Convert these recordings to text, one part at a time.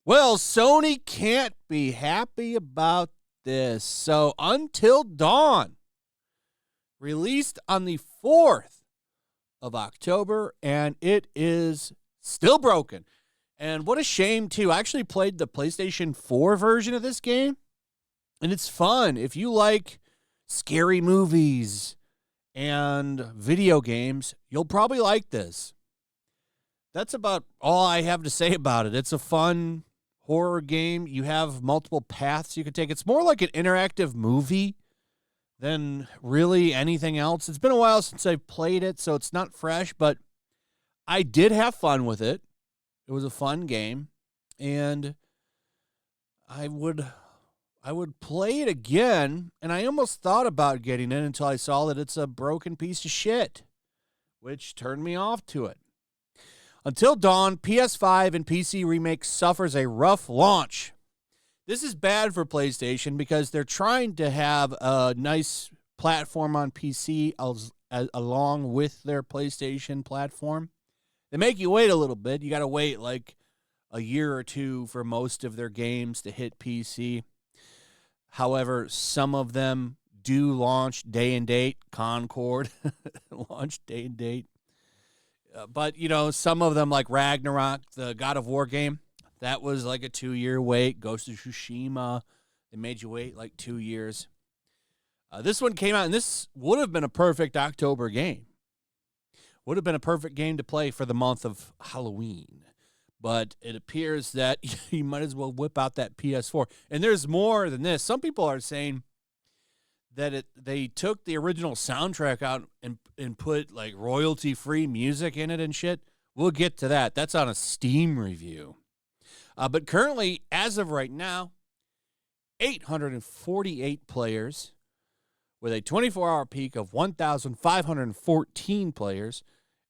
Well, Sony can't be happy about this. So, Until Dawn released on the 4th of October, and it is still broken. And what a shame, too. I actually played the PlayStation 4 version of this game, and it's fun. If you like scary movies and video games, you'll probably like this. That's about all I have to say about it. It's a fun horror game. You have multiple paths you can take. It's more like an interactive movie than really anything else. It's been a while since I've played it, so it's not fresh, but I did have fun with it. It was a fun game, and I would play it again, and I almost thought about getting it until I saw that it's a broken piece of shit, which turned me off to it. Until Dawn, PS5 and PC Remake suffers a rough launch. This is bad for PlayStation because they're trying to have a nice platform on PC along with their PlayStation platform. They make you wait a little bit. You got to wait like a year or two for most of their games to hit PC. However, some of them do launch day and date. Concord launched day and date. But, you know, some of them, like Ragnarok, the God of War game, that was like a 2-year wait. Ghost of Tsushima, they made you wait like 2 years. This one came out, and this would have been a perfect October game. Would have been a perfect game to play for the month of Halloween. But it appears that you might as well whip out that PS4. And there's more than this. Some people are saying that they took the original soundtrack out and put like royalty-free music in it and shit. We'll get to that. That's on a Steam review. But currently, as of right now, 848 players with a 24-hour peak of 1,514 players,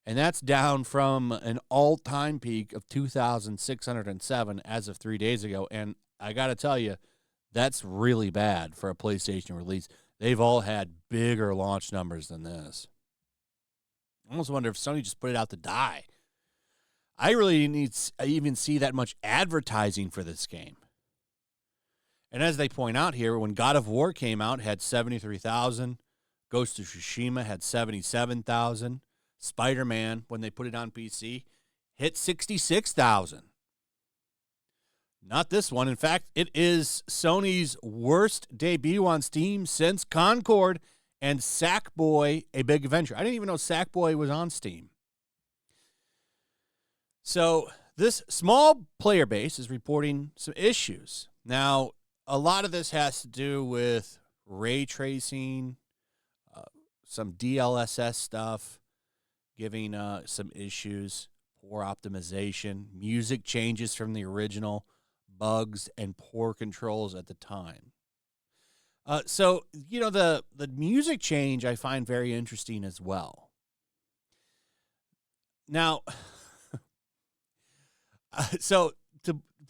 and that's down from an all-time peak of 2,607 as of 3 days ago. And I got to tell you, that's really bad for a PlayStation release. They've all had bigger launch numbers than this. I almost wonder if Sony just put it out to die. I really didn't even see that much advertising for this game. And as they point out here, when God of War came out, it had 73,000. Ghost of Tsushima had 77,000. Spider-Man, when they put it on PC, hit 66,000. Not this one. In fact, it is Sony's worst debut on Steam since Concord and Sackboy: A Big Adventure. I didn't even know Sackboy was on Steam. So this small player base is reporting some issues. Now, a lot of this has to do with ray tracing, some DLSS stuff, giving some issues, poor optimization, music changes from the original, bugs, and poor controls at the time. So, you know, the music change I find very interesting as well. Now,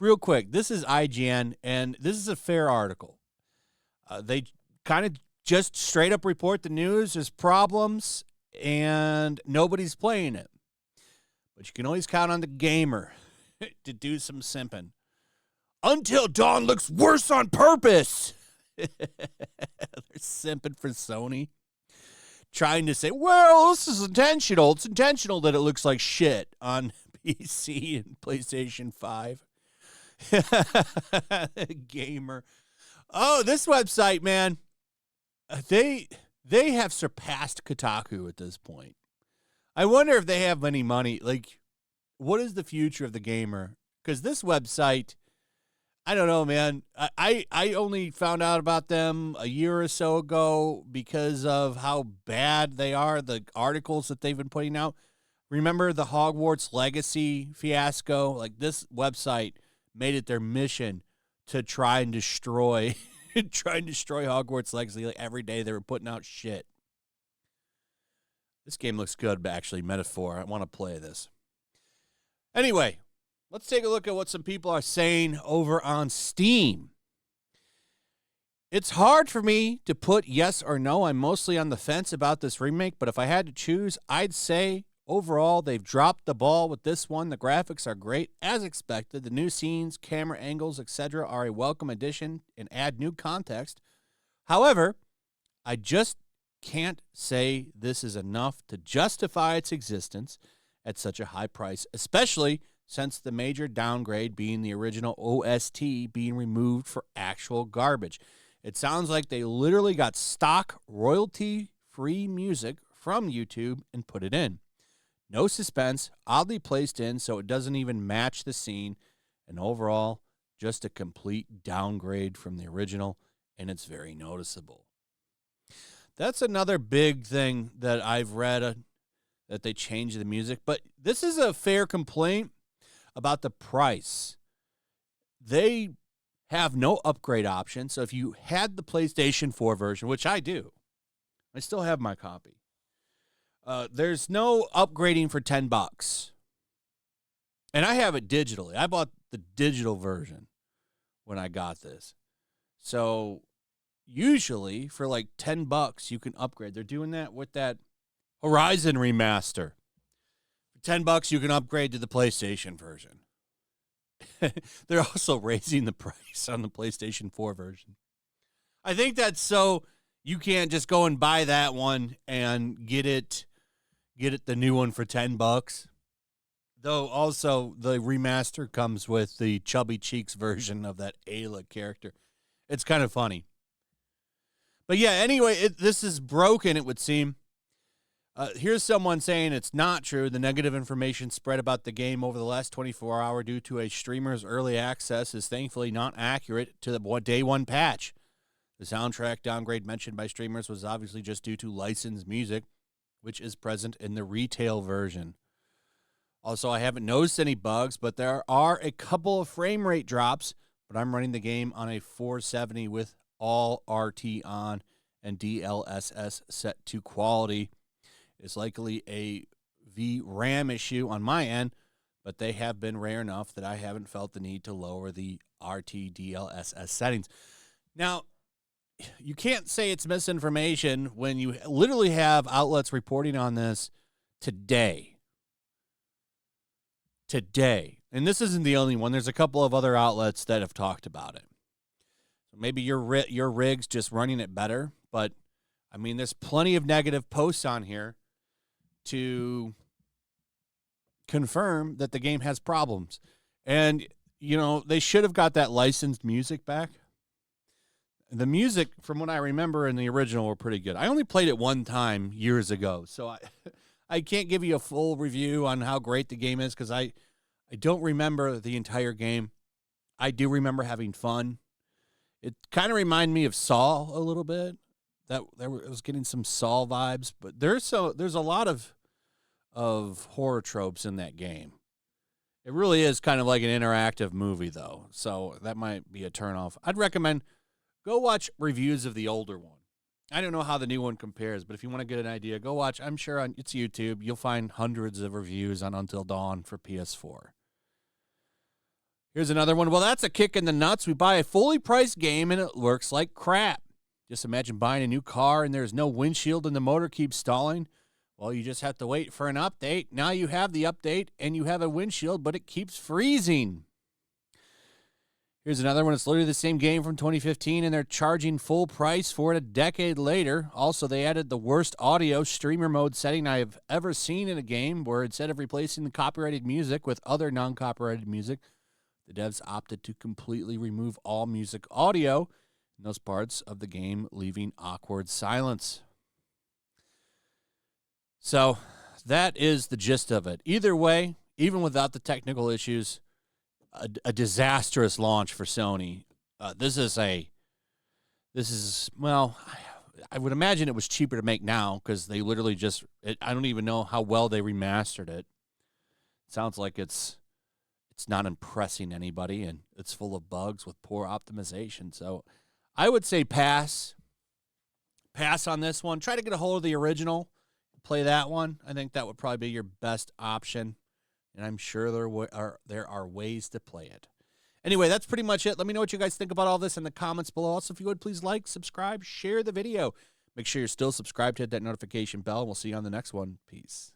real quick, this is IGN, and this is a fair article. They kind of just straight up report the news. There's problems, and nobody's playing it. But you can always count on the gamer to do some simping. Until Dawn looks worse on purpose. They're simping for Sony. Trying to say, well, this is intentional. It's intentional that it looks like shit on PC and PlayStation 5. Gamer. Oh, this website, man. They have surpassed Kotaku at this point. I wonder if they have any money. Like, what is the future of the gamer? Because this website, I don't know, man. I only found out about them a year or so ago because of how bad they are, the articles that they've been putting out. Remember the Hogwarts Legacy fiasco? Like, this website made it their mission to try and destroy Hogwarts Legacy. Like, every day they were putting out shit. This game looks good, but actually, metaphor. I want to play this. Anyway, let's take a look at what some people are saying over on Steam. It's hard for me to put yes or no. I'm mostly on the fence about this remake, but if I had to choose, I'd say overall they've dropped the ball with this one. The graphics are great, as expected. The new scenes, camera angles, etc. are a welcome addition and add new context. However, I just can't say this is enough to justify its existence at such a high price, especially since the major downgrade being the original OST being removed for actual garbage. It sounds like they literally got stock royalty-free music from YouTube and put it in. No suspense, oddly placed in so it doesn't even match the scene, and overall, just a complete downgrade from the original, and it's very noticeable. That's another big thing that I've read, that they changed the music, but this is a fair complaint about the price. They have no upgrade option. So if you had the PlayStation 4 version, which I do, I still have my copy. There's no upgrading for $10. And I have it digitally. I bought the digital version when I got this. So usually for like $10 you can upgrade. They're doing that with that Horizon remaster. For $10 you can upgrade to the PlayStation version. They're also raising the price on the PlayStation 4 version. I think that's so you can't just go and buy that one and get it the new one for $10. Though also the remaster comes with the Chubby Cheeks version of that Ayla character. It's kind of funny. But yeah, anyway, this is broken, it would seem. Here's someone saying it's not true. The negative information spread about the game over the last 24 hours due to a streamer's early access is thankfully not accurate to the day one patch. The soundtrack downgrade mentioned by streamers was obviously just due to licensed music, which is present in the retail version. Also, I haven't noticed any bugs, but there are a couple of frame rate drops, but I'm running the game on a 470 with all RT on and DLSS set to quality. It's likely a VRAM issue on my end, but they have been rare enough that I haven't felt the need to lower the RT DLSS settings. Now, you can't say it's misinformation when you literally have outlets reporting on this today. And this isn't the only one. There's a couple of other outlets that have talked about it. So maybe your rig's just running it better, but I mean, there's plenty of negative posts on here to confirm that the game has problems. And, you know, they should have got that licensed music back. The music, from what I remember in the original, were pretty good. I only played it one time years ago, so I can't give you a full review on how great the game is because I don't remember the entire game. I do remember having fun. It kind of reminded me of Saw a little bit. It was getting some Saw vibes, but there's a lot of horror tropes in that game. It really is kind of like an interactive movie, though, so that might be a turnoff. I'd recommend go watch reviews of the older one. I don't know how the new one compares, but if you want to get an idea, go watch. I'm sure it's YouTube. You'll find hundreds of reviews on Until Dawn for PS4. Here's another one. Well, that's a kick in the nuts. We buy a fully priced game and it works like crap. Just imagine buying a new car and there's no windshield and the motor keeps stalling. Well, you just have to wait for an update. Now you have the update and you have a windshield, but it keeps freezing. Here's another one. It's literally the same game from 2015, and they're charging full price for it a decade later. Also, they added the worst audio streamer mode setting I have ever seen in a game, where instead of replacing the copyrighted music with other non-copyrighted music, the devs opted to completely remove all music audio in those parts of the game, leaving awkward silence. So that is the gist of it. Either way, even without the technical issues, a disastrous launch for Sony. This is well, I would imagine it was cheaper to make now because they literally I don't even know how well they remastered it. It sounds like it's not impressing anybody, and it's full of bugs with poor optimization. So I would say pass on this one. Try to get a hold of the original, play that one. I think that would probably be your best option. And I'm sure there are ways to play it. Anyway, that's pretty much it. Let me know what you guys think about all this in the comments below. Also, if you would, please like, subscribe, share the video. Make sure you're still subscribed to hit that notification bell, and we'll see you on the next one. Peace.